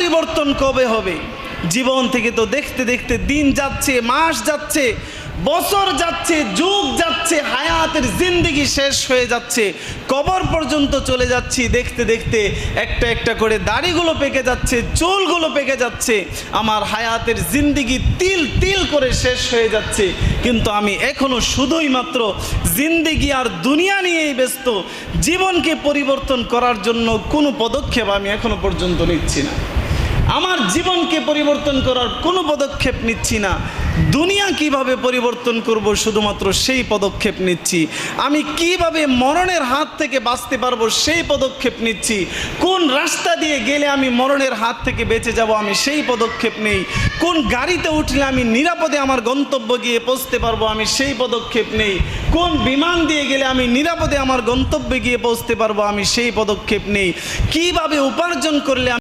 পরিবর্তন কবে হবে? জীবন থেকে তো দেখতে দেখতে দিন যাচ্ছে, মাস যাচ্ছে, বছর যাচ্ছে, যুগ যাচ্ছে, হায়াতের জিন্দেগি শেষ হয়ে যাচ্ছে, কবর পর্যন্ত চলে যাচ্ছি। দেখতে দেখতে একটা একটা করে দাড়িগুলো পেকে যাচ্ছে, চুলগুলো পেকে যাচ্ছে, আমার হায়াতের জিন্দেগি তিল তিল করে শেষ হয়ে যাচ্ছে। কিন্তু আমি এখনো শুধুই মাত্র জিন্দেগি আর দুনিয়া নিয়েই ব্যস্ত। জীবনকে পরিবর্তন করার জন্য কোনো পদক্ষেপ আমি এখনো পর্যন্ত নিচ্ছি না। আমার জীবনকে পরিবর্তন করার কোনো পদক্ষেপ নিচ্ছি না। দুনিয়া কিভাবে পরিবর্তন করব শুধুমাত্র সেই পদক্ষেপ নিচ্ছি। আমি কিভাবে মরণের হাত থেকে বাঁচতে পারবো সেই পদক্ষেপ নিচ্ছি। কোন রাস্তা দিয়ে গেলে আমি মরণের হাত থেকে বেঁচে যাব আমি সেই পদক্ষেপ নেই। কোন গাড়িতে উঠলে আমি নিরাপদে আমার গন্তব্য গিয়ে পৌঁছতে পারবো আমি সেই পদক্ষেপ নেই। কোন বিমান দিয়ে গেলে আমি নিরাপদে আমার গন্তব্যে গিয়ে পৌঁছতে পারবো আমি সেই পদক্ষেপ নেই। কিভাবে উপার্জন করলে